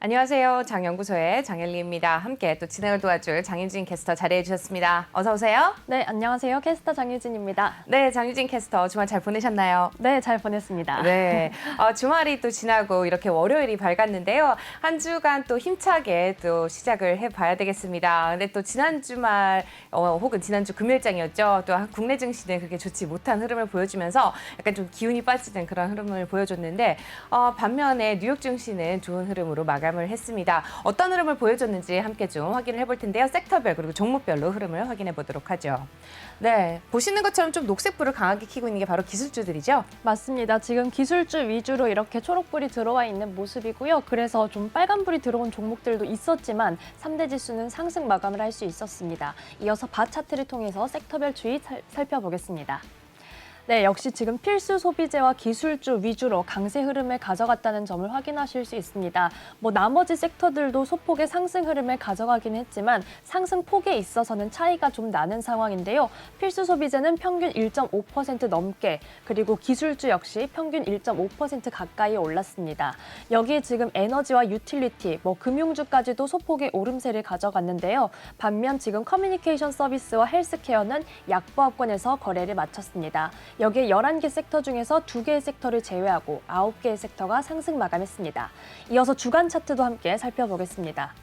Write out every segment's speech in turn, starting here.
안녕하세요. 장연구소의 장엘리입니다. 함께 또 진행을 도와줄 장유진 캐스터 자리해 주셨습니다. 어서 오세요. 네, 안녕하세요. 캐스터 장유진입니다. 네, 장유진 캐스터 주말 잘 보내셨나요? 네, 잘 보냈습니다. 네, 주말이 또 지나고 이렇게 월요일이 밝았는데요. 한 주간 또 힘차게 또 시작을 해봐야 되겠습니다. 근데 또 지난 주말 혹은 지난주 금요일장이었죠. 또 국내 증시는 그렇게 좋지 못한 흐름을 보여주면서 약간 좀 기운이 빠지는 그런 흐름을 보여줬는데 반면에 뉴욕 증시는 좋은 흐름으로 마감을 했습니다. 어떤 흐름을 보여줬는지 함께 좀 확인을 해볼 텐데요. 섹터별 그리고 종목별로 흐름을 확인해 보도록 하죠. 네, 보시는 것처럼 좀 녹색불을 강하게 켜고 있는 게 바로 기술주들이죠? 맞습니다. 지금 기술주 위주로 이렇게 초록불이 들어와 있는 모습이고요. 그래서 좀 빨간불이 들어온 종목들도 있었지만 3대 지수는 상승 마감을 할 수 있었습니다. 이어서 바 차트를 통해서 섹터별 추이 살펴보겠습니다. 네, 역시 지금 필수 소비재와 기술주 위주로 강세 흐름을 가져갔다는 점을 확인하실 수 있습니다. 나머지 섹터들도 소폭의 상승 흐름을 가져가긴 했지만 상승 폭에 있어서는 차이가 좀 나는 상황인데요. 필수 소비재는 평균 1.5% 넘게, 그리고 기술주 역시 평균 1.5% 가까이 올랐습니다. 여기에 지금 에너지와 유틸리티, 금융주까지도 소폭의 오름세를 가져갔는데요. 반면 지금 커뮤니케이션 서비스와 헬스케어는 약보합권에서 거래를 마쳤습니다. 여기에 11개 섹터 중에서 2개의 섹터를 제외하고 9개의 섹터가 상승 마감했습니다. 이어서 주간 차트도 함께 살펴보겠습니다.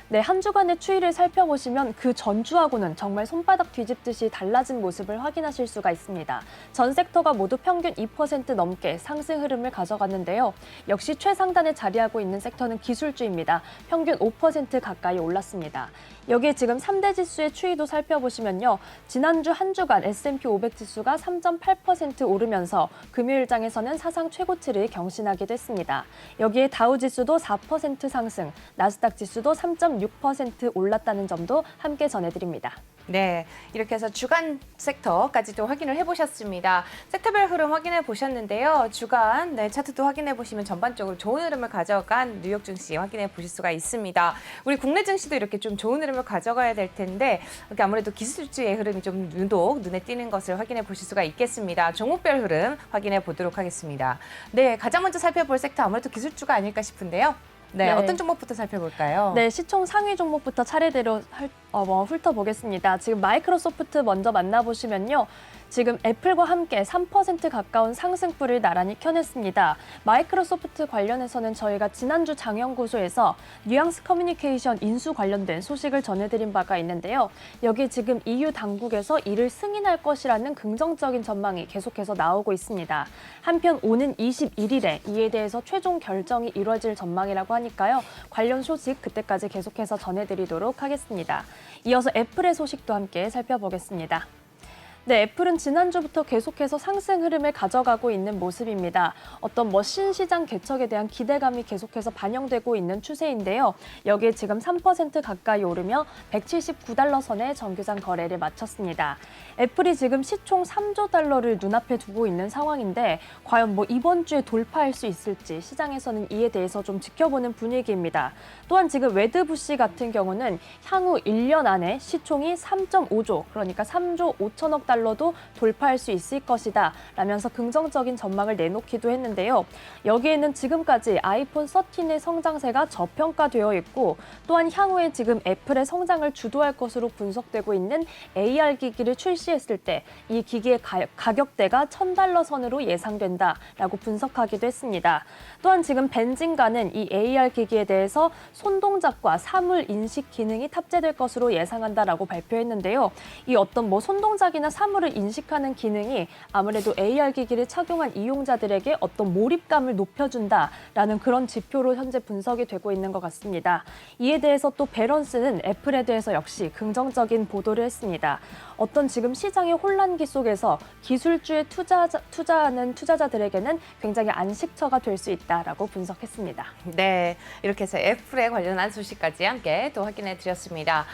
네, 한 주간의 추이를 살펴보시면 그 전주하고는 정말 손바닥 뒤집듯이 달라진 모습을 확인하실 수가 있습니다. 전 섹터가 모두 평균 2% 넘게 상승 흐름을 가져갔는데요. 역시 최상단에 자리하고 있는 섹터는 기술주입니다. 평균 5% 가까이 올랐습니다. 여기에 지금 3대 지수의 추이도 살펴보시면요. 지난주 한 주간 S&P 500 지수가 3.8% 오르면서 금요일장에서는 사상 최고치를 경신하기도 했습니다. 여기에 다우 지수도 4% 상승, 나스닥 지수도 3.6% 올랐다는 점도 함께 전해드립니다. 네, 이렇게 해서 주간 섹터까지도 확인을 해보셨습니다. 섹터별 흐름 확인해 보셨는데요. 주간 차트도 확인해 보시면 전반적으로 좋은 흐름을 가져간 뉴욕 증시 확인해 보실 수가 있습니다. 우리 국내 증시도 이렇게 좀 좋은 흐름을 가져가야 될 텐데 이렇게 아무래도 기술주의 흐름이 좀 유독 눈에 띄는 것을 확인해 보실 수가 있겠습니다. 종목별 흐름 확인해 보도록 하겠습니다. 네, 가장 먼저 살펴볼 섹터 아무래도 기술주가 아닐까 싶은데요. 네, 어떤 종목부터 살펴볼까요? 네, 시총 상위 종목부터 차례대로 훑어보겠습니다. 지금 마이크로소프트 먼저 만나보시면요. 지금 애플과 함께 3% 가까운 상승불을 나란히 켜냈습니다. 마이크로소프트 관련해서는 저희가 지난주 장연구소에서 뉘앙스 커뮤니케이션 인수 관련된 소식을 전해드린 바가 있는데요. 여기 지금 EU 당국에서 이를 승인할 것이라는 긍정적인 전망이 계속해서 나오고 있습니다. 한편 오는 21일에 이에 대해서 최종 결정이 이루어질 전망이라고 하니까요. 관련 소식 그때까지 계속해서 전해드리도록 하겠습니다. 이어서 애플의 소식도 함께 살펴보겠습니다. 네, 애플은 지난주부터 계속해서 상승 흐름을 가져가고 있는 모습입니다. 어떤 신시장 개척에 대한 기대감이 계속해서 반영되고 있는 추세인데요. 여기에 지금 3% 가까이 오르며 179달러 선의 정규장 거래를 마쳤습니다. 애플이 지금 시총 3조 달러를 눈앞에 두고 있는 상황인데 과연 이번 주에 돌파할 수 있을지 시장에서는 이에 대해서 좀 지켜보는 분위기입니다. 또한 지금 웨드부시 같은 경우는 향후 1년 안에 시총이 3.5조, 그러니까 3조 5천억 달러도 돌파할 수 있을 것이다 라면서 긍정적인 전망을 내놓기도 했는데요. 여기에는 지금까지 아이폰 13의 성장세가 저평가되어 있고 또한 향후에 지금 애플의 성장을 주도할 것으로 분석되고 있는 AR 기기를 출시했을 때 이 기기의 가격대가 $1,000 선으로 예상된다라고 분석하기도 했습니다. 또한 지금 벤진가는 이 AR 기기에 대해서 손동작과 사물 인식 기능이 탑재될 것으로 예상한다라고 발표했는데요. 이 어떤 손동작이나 사물을 인식하는 기능이 아무래도 AR 기기를 착용한 이용자들에게 어떤 몰입감을 높여준다라는 그런 지표로 현재 분석이 되고 있는 것 같습니다. 이에 대해서 또 밸런스는 애플에 대해서 역시 긍정적인 보도를 했습니다. 어떤 지금 시장의 혼란기 속에서 기술주에 투자하는 투자자들에게는 굉장히 안식처가 될 수 있다라고 분석했습니다. 네, 이렇게 해서 애플에 관련한 소식까지 함께 또 확인해 드렸습니다.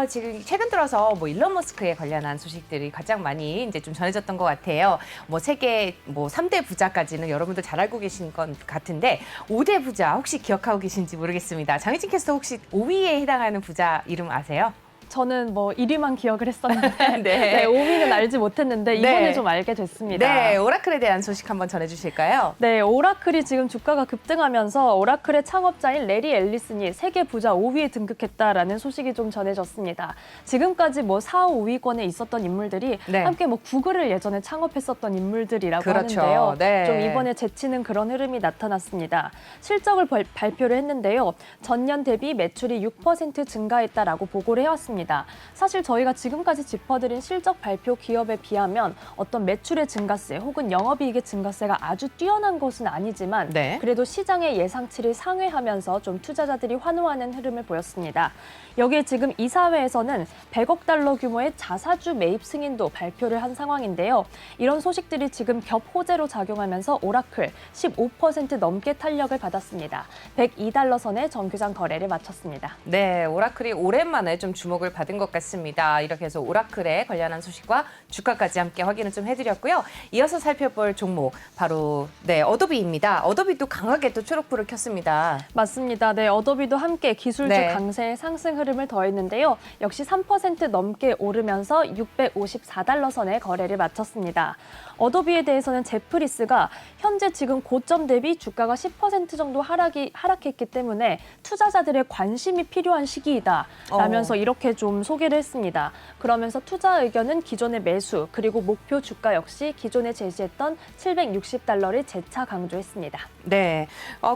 지금 최근 들어서 일론 머스크에 관련한 소식들이 가장 많이 이제 좀 전해졌던 것 같아요. 세계 3대 부자까지는 여러분들 잘 알고 계신 것 같은데 5대 부자 혹시 기억하고 계신지 모르겠습니다. 장희진 캐스터 혹시 5위에 해당하는 부자 이름 아세요? 저는 뭐 1위만 기억을 했었는데 네. 네, 5위는 알지 못했는데 이번에 네. 좀 알게 됐습니다. 네, 오라클에 대한 소식 한번 전해주실까요? 네, 오라클이 지금 주가가 급등하면서 오라클의 창업자인 레리 앨리슨이 세계 부자 5위에 등극했다라는 소식이 좀 전해졌습니다. 지금까지 뭐 4, 5위권에 있었던 인물들이 네. 함께 뭐 구글을 예전에 창업했었던 인물들이라고 그렇죠. 하는데요. 네. 좀 이번에 제치는 그런 흐름이 나타났습니다. 실적을 발표를 했는데요. 전년 대비 매출이 6% 증가했다라고 보고를 해왔습니다. 사실 저희가 지금까지 짚어드린 실적 발표 기업에 비하면 어떤 매출의 증가세 혹은 영업이익의 증가세가 아주 뛰어난 것은 아니지만 네. 그래도 시장의 예상치를 상회하면서 좀 투자자들이 환호하는 흐름을 보였습니다. 여기에 지금 이사회에서는 100억 달러 규모의 자사주 매입 승인도 발표를 한 상황인데요. 이런 소식들이 지금 겹 호재로 작용하면서 오라클 15% 넘게 탄력을 받았습니다. 102달러 선에 정규장 거래를 마쳤습니다. 네, 오라클이 오랜만에 좀 주목을 받은 것 같습니다. 이렇게 해서 오라클에 관련한 소식과 주가까지 함께 확인을 좀 해드렸고요. 이어서 살펴볼 종목 바로 어도비입니다. 어도비도 강하게 또 초록불을 켰습니다. 맞습니다. 네, 어도비도 함께 기술주 네. 강세의 상승 흐름을 더했는데요. 역시 3% 넘게 오르면서 654달러 선에 거래를 마쳤습니다. 어도비에 대해서는 제프리스가 현재 지금 고점 대비 주가가 10% 정도 하락했기 때문에 투자자들의 관심이 필요한 시기이다 라면서 이렇게 좀 소개를 했습니다. 그러면서 투자 의견은 기존의 매수 그리고 목표 주가 역시 기존에 제시했던 760달러를 재차 강조했습니다. 네,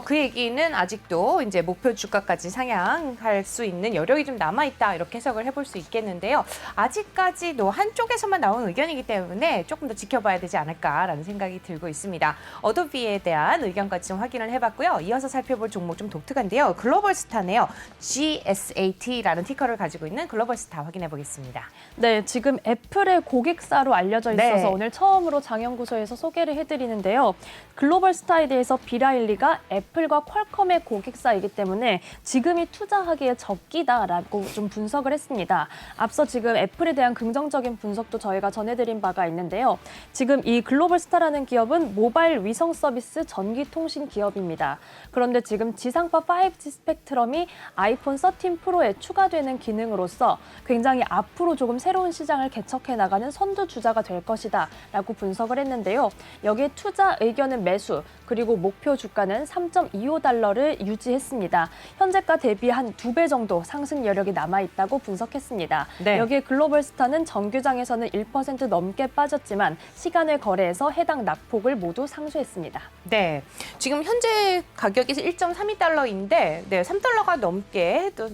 그 얘기는 아직도 이제 목표 주가까지 상향할 수 있는 여력이 좀 남아있다 이렇게 해석을 해볼 수 있겠는데요. 아직까지도 한쪽에서만 나온 의견이기 때문에 조금 더 지켜봐야 되지 않을까라는 생각이 들고 있습니다. 어도비에 대한 의견까지 좀 확인을 해봤고요. 이어서 살펴볼 종목 좀 독특한데요. 글로벌스타네요. GSAT라는 티커를 가지고 있는 글로벌스타 확인해 보겠습니다. 네, 지금 애플의 고객사로 알려져 있어서 네. 오늘 처음으로 장연구소에서 소개를 해드리는데요. 글로벌스타에 대해서 비라일리가 애플과 퀄컴의 고객사이기 때문에 지금이 투자하기에 적기다라고 좀 분석을 했습니다. 앞서 지금 애플에 대한 긍정적인 분석도 저희가 전해드린 바가 있는데요. 지금 이 글로벌스타라는 기업은 모바일 위성 서비스 전기통신 기업입니다. 그런데 지금 지상파 5G 스펙트럼이 아이폰 13 프로에 추가되는 기능으로서 굉장히 앞으로 조금 새로운 시장을 개척해 나가는 선두주자가 될 것이다 라고 분석을 했는데요. 여기에 투자 의견은 매수, 그리고 목표 주가는 3.25달러를 유지했습니다. 현재가 대비 한 2배 정도 상승 여력이 남아있다고 분석했습니다. 네. 여기에 글로벌스타는 정규장에서는 1% 넘게 빠졌지만 시간을 거래해서 해당 낙폭을 모두 상쇄했습니다. 네, 지금 현재 가격이 1.32달러인데 3달러가 넘게 또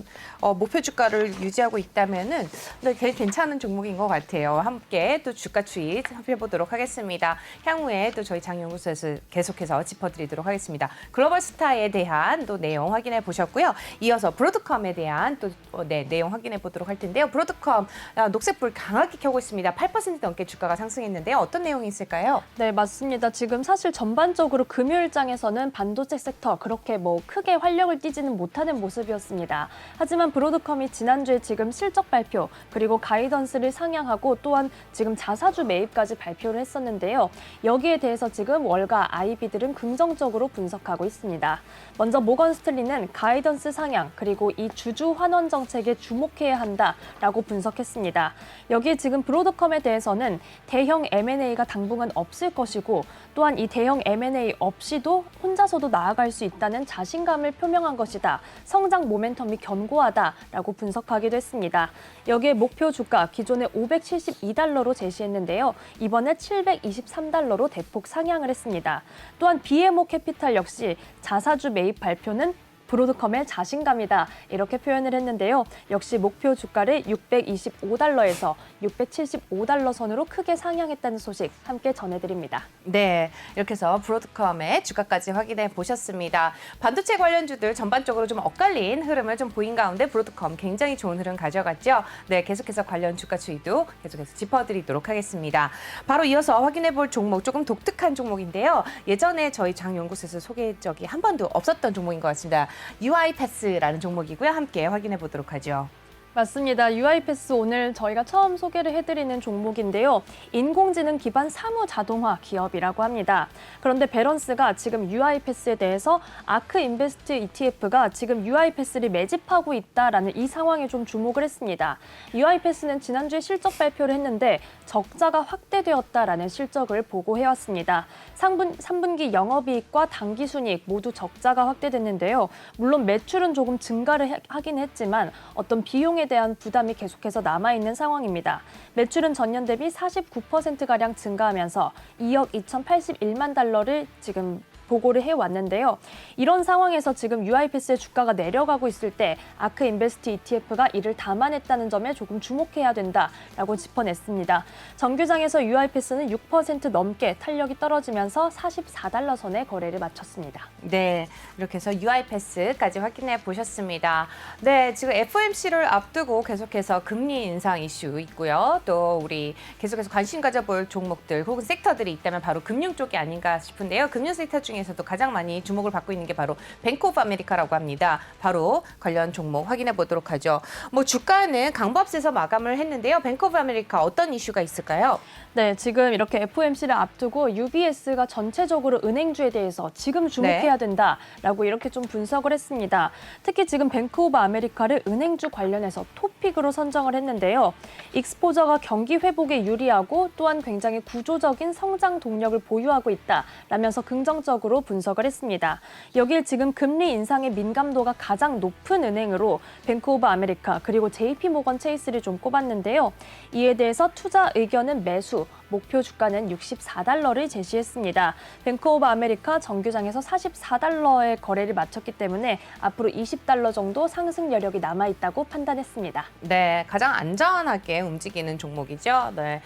목표 주가를 유지하고 있다면은 되게 괜찮은 종목인 것 같아요. 함께 또 주가 추이 살펴보도록 하겠습니다. 향후에 또 저희 장연구소에서 계속해서 짚어드리도록 하겠습니다. 글로벌스타에 대한 또 내용 확인해 보셨고요. 이어서 브로드컴에 대한 또 내용 확인해 보도록 할 텐데요. 브로드컴 녹색불 강하게 켜고 있습니다. 8% 넘게 주가가 상승했는데요. 어떤 내용이 있을까요? 네, 맞습니다. 지금 사실 전반적으로 금요일장에서는 반도체 섹터 그렇게 뭐 크게 활력을 띠지는 못하는 모습이었습니다. 하지만 브로드컴이 지난주에 지금 실적 발표 그리고 가이던스를 상향하고 또한 지금 자사주 매입까지 발표를 했었는데요. 여기에 대해서 지금 월가 IB들은 긍정적으로 분석하고 있습니다. 먼저 모건 스탠리는 가이던스 상향 그리고 이 주주 환원 정책에 주목해야 한다라고 분석했습니다. 여기에 지금 브로드컴에 대해서는 대형 M&A가 당분간 없을 것이고 또한 이 대형 M&A 없이도 혼자서도 나아갈 수 있다는 자신감을 표명한 것이다. 성장 모멘텀이 견고하다라고 분석하기도 했습니다. 여기에 목표 주가 기존에 572달러로 제시했는데요. 이번에 723달러로 대폭 상향을 했습니다. 또한 BMO 캐피탈 역시 자사주 매입 발표는 브로드컴의 자신감이다 이렇게 표현을 했는데요. 역시 목표 주가를 625달러에서 675달러 선으로 크게 상향했다는 소식 함께 전해드립니다. 네, 이렇게 해서 브로드컴의 주가까지 확인해 보셨습니다. 반도체 관련주들 전반적으로 좀 엇갈린 흐름을 좀 보인 가운데 브로드컴 굉장히 좋은 흐름 가져갔죠. 네, 계속해서 관련 주가 추이도 계속해서 짚어드리도록 하겠습니다. 바로 이어서 확인해 볼 종목 조금 독특한 종목인데요. 예전에 저희 장연구소에서 소개한 적이 한 번도 없었던 종목인 것 같습니다. UiPath라는 종목이고요. 함께 확인해 보도록 하죠. 맞습니다. UiPath 오늘 저희가 처음 소개를 해드리는 종목인데요. 인공지능 기반 사무 자동화 기업이라고 합니다. 그런데 배런스가 지금 UiPath에 대해서 아크 인베스트 ETF가 지금 UiPath를 매집하고 있다라는 이 상황에 좀 주목을 했습니다. UiPath는 지난주에 실적 발표를 했는데 적자가 확대되었다라는 실적을 보고해왔습니다. 3분기 영업이익과 당기순이익 모두 적자가 확대됐는데요. 물론 매출은 조금 증가를 하긴 했지만 어떤 비용에 대한 부담이 계속해서 남아있는 상황입니다. 매출은 전년 대비 49%가량 증가하면서 2억 2,081만 달러를 지금 보고를 해왔는데요. 이런 상황에서 지금 UiPath의 주가가 내려가고 있을 때 아크 인베스트 ETF가 이를 담아냈다는 점에 조금 주목해야 된다라고 짚어냈습니다. 정규장에서 UiPath는 6% 넘게 탄력이 떨어지면서 44달러 선에 거래를 마쳤습니다. 네, 이렇게 해서 UiPath까지 확인해 보셨습니다. 네, 지금 FOMC를 앞두고 계속해서 금리 인상 이슈 있고요. 또 우리 계속해서 관심 가져볼 종목들 혹은 섹터들이 있다면 바로 금융 쪽이 아닌가 싶은데요. 금융 섹터 중에서도 가장 많이 주목을 받고 있는 게 바로 뱅크 오브 아메리카라고 합니다. 바로 관련 종목 확인해 보도록 하죠. 뭐 주가는 강보합세에서 마감을 했는데요. 뱅크 오브 아메리카 어떤 이슈가 있을까요? 네, 지금 이렇게 FOMC를 앞두고 UBS가 전체적으로 은행주에 대해서 지금 주목해야 된다라고 이렇게 좀 분석을 했습니다. 특히 지금 뱅크 오브 아메리카를 은행주 관련해서 토픽으로 선정을 했는데요. 익스포저가 경기 회복에 유리하고 또한 굉장히 구조적인 성장 동력을 보유하고 있다라면서 긍정적으로 분석을 했습니다. 여기에 지금 금리 인상의 민감도가 가장 높은 은행으로 뱅크 오브 아메리카 그리고 JP 모건 체이스를 좀 꼽았는데요. 이에 대해서 투자 의견은 매수, 목표 주가는 64달러를 제시했습니다. 뱅크 오브 아메리카 정규장에서 44달러의 거래를 마쳤기 때문에 앞으로 20달러 정도 상승 여력이 남아있다고 판단했습니다. 네, 가장 안전하게 움직이는 종목이죠. 네,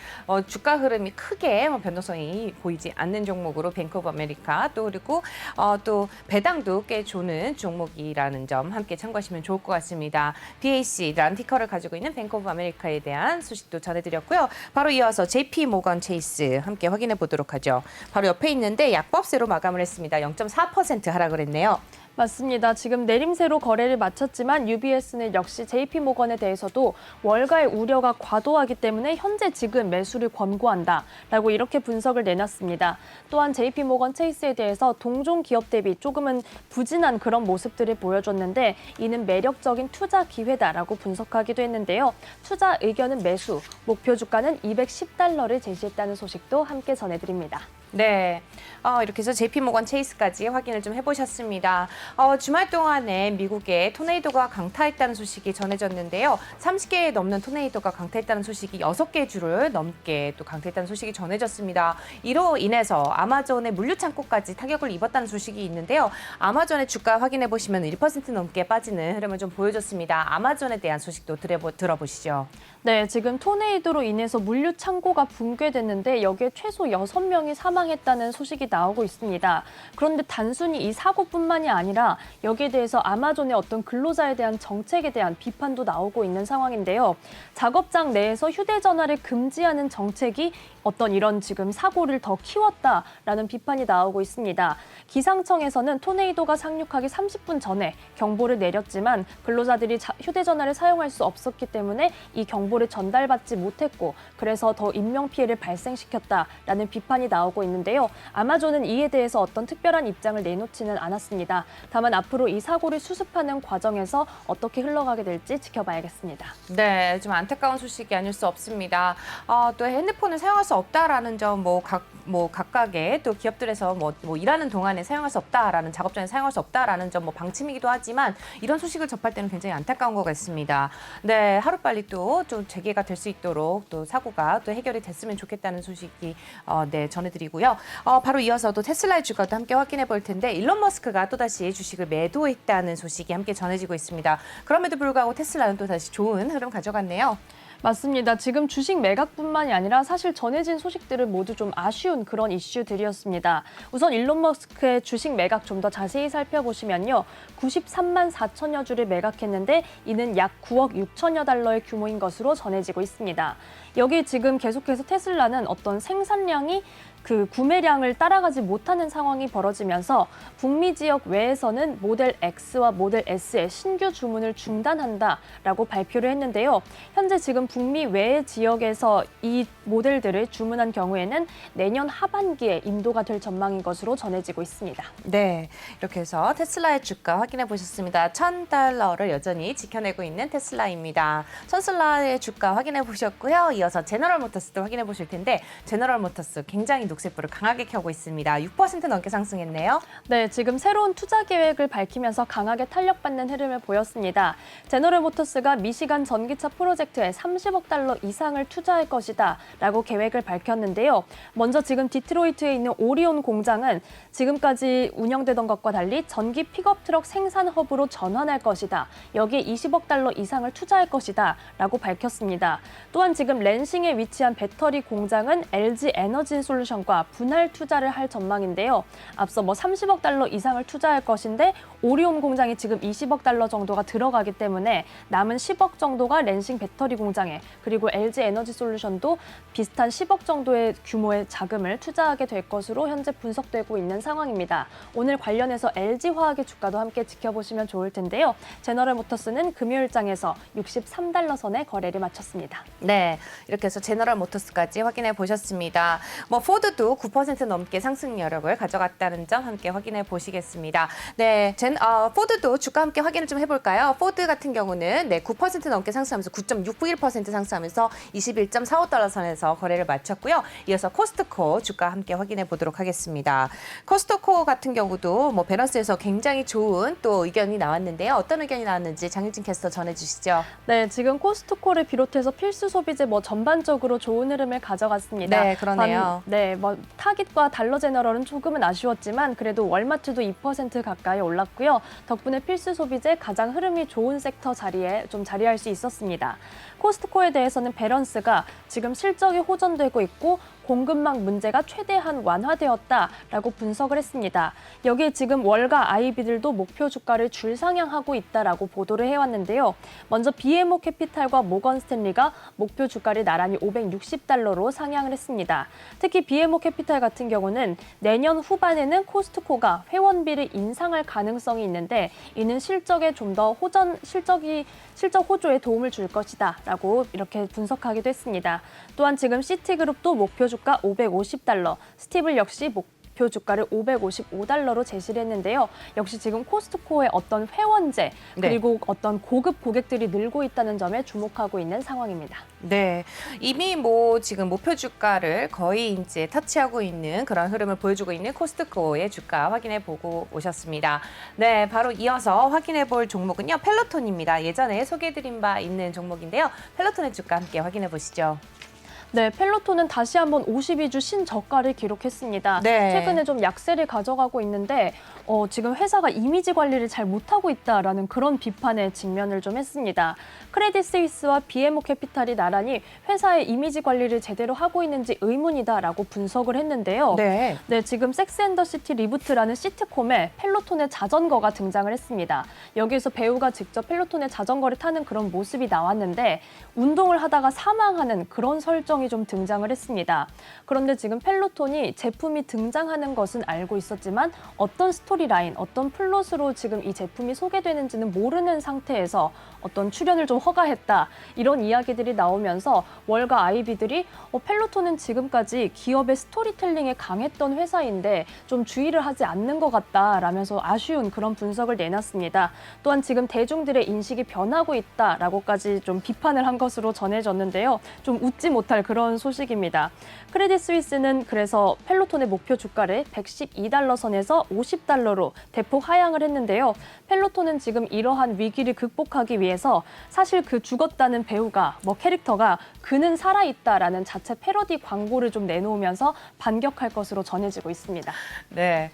주가 흐름이 크게 변동성이 보이지 않는 종목으로 뱅크 오브 아메리카 또 그리고 또 배당도 꽤 좋은 종목이라는 점 함께 참고하시면 좋을 것 같습니다. BAC라는 티커를 가지고 있는 뱅크 오브 아메리카에 대한 소식도 전해드렸고요. 바로 이어서 JP 모건 체이스 함께 확인해 보도록 하죠. 바로 옆에 있는데 약법세로 마감을 했습니다. 0.4% 하락을 했네요. 맞습니다. 지금 내림세로 거래를 마쳤지만 UBS는 역시 JP모건에 대해서도 월가의 우려가 과도하기 때문에 현재 지금 매수를 권고한다라고 이렇게 분석을 내놨습니다. 또한 JP모건 체이스에 대해서 동종 기업 대비 조금은 부진한 그런 모습들을 보여줬는데 이는 매력적인 투자 기회다라고 분석하기도 했는데요. 투자 의견은 매수, 목표 주가는 210달러를 제시했다는 소식도 함께 전해드립니다. 네, 이렇게 해서 JP모건 체이스까지 확인을 좀 해보셨습니다. 주말 동안에 미국의 토네이도가 강타했다는 소식이 전해졌는데요. 30개 넘는 토네이도가 강타했다는 소식이 6개 주를 넘게 또 강타했다는 소식이 전해졌습니다. 이로 인해서 아마존의 물류 창고까지 타격을 입었다는 소식이 있는데요. 아마존의 주가 확인해 보시면 1% 넘게 빠지는 흐름을 좀 보여줬습니다. 아마존에 대한 소식도 들어보시죠. 네, 지금 토네이도로 인해서 물류 창고가 붕괴됐는데 여기에 최소 6명이 사망했다는 소식이 나오고 있습니다. 그런데 단순히 이 사고뿐만이 아니라 여기에 대해서 아마존의 어떤 근로자에 대한 정책에 대한 비판도 나오고 있는 상황인데요. 작업장 내에서 휴대전화를 금지하는 정책이 어떤 이런 지금 사고를 더 키웠다라는 비판이 나오고 있습니다. 기상청에서는 토네이도가 상륙하기 30분 전에 경보를 내렸지만 근로자들이 휴대전화를 사용할 수 없었기 때문에 이 경보를 전달받지 못했고 그래서 더 인명피해를 발생시켰다라는 비판이 나오고 있는데요. 아마존은 이에 대해서 어떤 특별한 입장을 내놓지는 않았습니다. 다만 앞으로 이 사고를 수습하는 과정에서 어떻게 흘러가게 될지 지켜봐야겠습니다. 네, 좀 안타까운 소식이 아닐 수 없습니다. 또 핸드폰을 사용할 수 없다라는 점, 각각의 또 기업들에서 일하는 동안에 사용할 수 없다라는 작업장에 사용할 수 없다라는 점 방침이기도 하지만 이런 소식을 접할 때는 굉장히 안타까운 것 같습니다. 네, 하루빨리 또 좀 재개가 될 수 있도록 또 사고가 또 해결이 됐으면 좋겠다는 소식이 전해드리고요. 바로 이어서 또 테슬라의 주가도 함께 확인해 볼 텐데 일론 머스크가 또다시 주식을 매도했다는 소식이 함께 전해지고 있습니다. 그럼에도 불구하고 테슬라는 또 다시 좋은 흐름 가져갔네요. 맞습니다. 지금 주식 매각뿐만이 아니라 사실 전해진 소식들은 모두 좀 아쉬운 그런 이슈들이었습니다. 우선 일론 머스크의 주식 매각 좀 더 자세히 살펴보시면요. 93만 4천여 주를 매각했는데 이는 약 9억 6천여 달러의 규모인 것으로 전해지고 있습니다. 여기 지금 계속해서 테슬라는 어떤 생산량이 그 구매량을 따라가지 못하는 상황이 벌어지면서 북미 지역 외에서는 모델 X와 모델 S의 신규 주문을 중단한다라고 발표를 했는데요. 현재 지금 북미 외의 지역에서 이 모델들을 주문한 경우에는 내년 하반기에 인도가 될 전망인 것으로 전해지고 있습니다. 네, 이렇게 해서 테슬라의 주가 확인해 보셨습니다. $1,000를 여전히 지켜내고 있는 테슬라입니다. 테슬라의 주가 확인해 보셨고요. 이어서 제너럴 모터스도 확인해 보실 텐데 제너럴 모터스 굉장히 녹색불을 강하게 켜고 있습니다. 6% 넘게 상승했네요. 네, 지금 새로운 투자 계획을 밝히면서 강하게 탄력받는 흐름을 보였습니다. 제너럴 모터스가 미시간 전기차 프로젝트에 $30억 이상을 투자할 것이다 라고 계획을 밝혔는데요. 먼저 지금 디트로이트에 있는 오리온 공장은 지금까지 운영되던 것과 달리 전기 픽업 트럭 생산 허브로 전환할 것이다. 여기에 $20억 이상을 투자할 것이다 라고 밝혔습니다. 또한 지금 랜싱에 위치한 배터리 공장은 LG 에너지 솔루션과 분할 투자를 할 전망인데요. 앞서 30억 달러 이상을 투자할 것인데 오리온 공장이 지금 $20억 정도가 들어가기 때문에 남은 10억 정도가 랜싱 배터리 공장에 그리고 LG 에너지 솔루션도 비슷한 10억 정도의 규모의 자금을 투자하게 될 것으로 현재 분석되고 있는 상황입니다. 오늘 관련해서 LG화학의 주가도 함께 지켜보시면 좋을 텐데요. 제너럴 모터스는 금요일장에서 $63 선에 거래를 마쳤습니다. 네, 이렇게 해서 제너럴 모터스까지 확인해 보셨습니다. 포드도 9% 넘게 상승 여력을 가져갔다는 점 함께 확인해 보시겠습니다. 네, 포드도 주가 함께 확인을 좀 해볼까요? 포드 같은 경우는 9% 넘게 상승하면서 9.691% 상승하면서 $21.45 선에서 거래를 마쳤고요. 이어서 코스트코 주가 함께 확인해 보도록 하겠습니다. 코스트코 같은 경우도 밸런스에서 굉장히 좋은 또 의견이 나왔는데요. 어떤 의견이 나왔는지 장윤진 캐스터 전해주시죠. 네, 지금 코스트코를 비롯해서 필수 소비재 전반적으로 좋은 흐름을 가져갔습니다. 네, 그러네요. 타깃과 달러 제너럴은 조금은 아쉬웠지만 그래도 월마트도 2% 가까이 올랐고요. 덕분에 필수 소비재 가장 흐름이 좋은 섹터 자리에 좀 자리할 수 있었습니다. 코스트코에 대해서는 밸런스가 지금 실적이 호전되고 있고 공급망 문제가 최대한 완화되었다라고 분석을 했습니다. 여기에 지금 월가 아이비들도 목표 주가를 줄상향하고 있다라고 보도를 해왔는데요. 먼저 BMO 캐피탈과 모건 스탠리가 목표 주가를 나란히 $560로 상향을 했습니다. 특히 BMO 캐피탈 같은 경우는 내년 후반에는 코스트코가 회원비를 인상할 가능성이 있는데 이는 실적에 좀 더 실적 호조에 도움을 줄 것이다라고 이렇게 분석하기도 했습니다. 또한 지금 시티그룹도 목표 주가 $550, 스티블 역시 목표 주가를 $555로 제시를 했는데요. 역시 지금 코스트코의 어떤 회원제 그리고 어떤 고급 고객들이 늘고 있다는 점에 주목하고 있는 상황입니다. 네, 이미 지금 목표 주가를 거의 이제 터치하고 있는 그런 흐름을 보여주고 있는 코스트코의 주가 확인해 보고 오셨습니다. 네, 바로 이어서 확인해 볼 종목은요, 펠로톤입니다. 예전에 소개해드린 바 있는 종목인데요. 펠로톤의 주가 함께 확인해 보시죠. 네, 펠로톤은 다시 한번 52주 신저가를 기록했습니다. 네. 최근에 좀 약세를 가져가고 있는데 지금 회사가 이미지 관리를 잘 못하고 있다라는 그런 비판에 직면을 좀 했습니다. 크레딧 스위스와 BMO 캐피탈이 나란히 회사의 이미지 관리를 제대로 하고 있는지 의문이다라고 분석을 했는데요. 네. 네, 지금 섹스 앤 더 시티 리부트라는 시트콤에 펠로톤의 자전거가 등장을 했습니다. 여기에서 배우가 직접 펠로톤의 자전거를 타는 그런 모습이 나왔는데 운동을 하다가 사망하는 그런 설정이 좀 등장을 했습니다. 그런데 지금 펠로톤이 제품이 등장하는 것은 알고 있었지만 어떤 스토리라인, 어떤 플롯으로 지금 이 제품이 소개되는지는 모르는 상태에서 어떤 출연을 좀 허가했다. 이런 이야기들이 나오면서 월가 아이비들이 펠로톤은 지금까지 기업의 스토리텔링에 강했던 회사인데 좀 주의를 하지 않는 것 같다라면서 아쉬운 그런 분석을 내놨습니다. 또한 지금 대중들의 인식이 변하고 있다라고까지 좀 비판을 한 것으로 전해졌는데요. 좀 웃지 못할 그런 소식입니다. 크레딧 스위스는 그래서 펠로톤의 목표 주가를 $112 선에서 $50로 대폭 하향을 했는데요. 펠로톤은 지금 이러한 위기를 극복하기 위해서 사실 그 죽었다는 배우가 캐릭터가 그는 살아있다라는 자체 패러디 광고를 좀 내놓으면서 반격할 것으로 전해지고 있습니다. 네,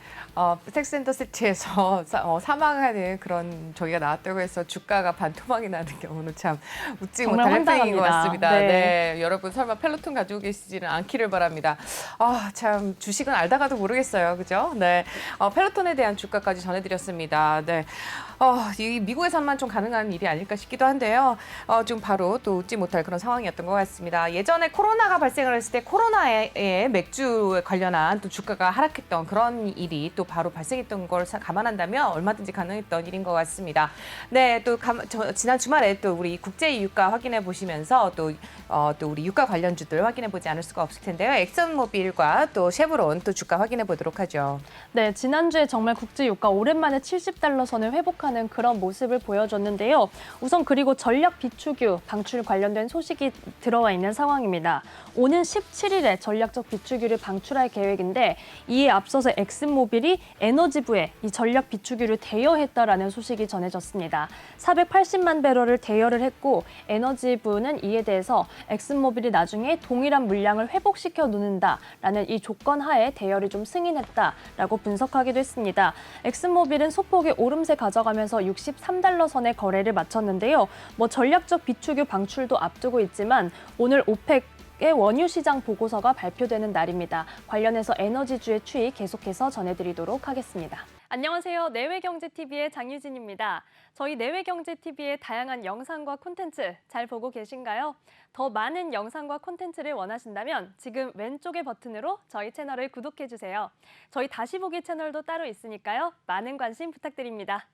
섹스 앤 더 시티에서 사망하는 그런 저기가 나왔다고 해서 주가가 반토막이 나는 경우는 참 웃지 정말 못할 헬팽인 것 황당합니다. 같습니다. 네. 네, 여러분 설마 펠로톤 가지고 계시지는 않기를 바랍니다. 참 주식은 알다가도 모르겠어요. 그죠? 네. 펠로톤에 대한 주가까지 전해드렸습니다. 네. 이 미국에서만 좀 가능한 일이 아닐까 싶기도 한데요. 좀 바로 또 웃지 못할 그런 상황이었던 것 같습니다. 예전에 코로나가 발생을 했을 때 코로나에 맥주에 관련한 또 주가가 하락했던 그런 일이 또 바로 발생했던 걸 감안한다면 얼마든지 가능했던 일인 것 같습니다. 네, 또 지난 주말에 또 우리 국제 유가 확인해 보시면서 또 우리 유가 관련주들 확인해 보지 않을 수가 없을 텐데요. 엑슨모빌과 또 쉐브론 또 주가 확인해 보도록 하죠. 네, 지난주에 정말 국제 유가 오랜만에 70달러 선을 회복하는 그런 모습을 보여줬는데요. 우선 그리고 전략 비축유 방출 관련된 소식이 들어와 있는 상황입니다. 오는 17일에 전략적 비축유를 방출할 계획인데 이에 앞서서 엑슨모빌이 에너지부에 이 전략 비축유를 대여했다라는 소식이 전해졌습니다. 480만 배럴을 대여를 했고 에너지부는 이에 대해서 엑슨모빌이 나중에 동일한 물량을 회복시켜 놓는다라는 이 조건 하에 대여를 좀 승인했다라고 분석하기도 했습니다. 엑슨모빌은 소폭의 오름세 가져가면서 63달러 선의 거래를 마쳤는데요. 전략적 비축유 방출도 앞두고 있지만 오늘 오펙의 원유 시장 보고서가 발표되는 날입니다. 관련해서 에너지주의 추이 계속해서 전해드리도록 하겠습니다. 안녕하세요. 내외경제TV의 장유진입니다. 저희 내외경제TV의 다양한 영상과 콘텐츠 잘 보고 계신가요? 더 많은 영상과 콘텐츠를 원하신다면 지금 왼쪽의 버튼으로 저희 채널을 구독해주세요. 저희 다시 보기 채널도 따로 있으니까요. 많은 관심 부탁드립니다.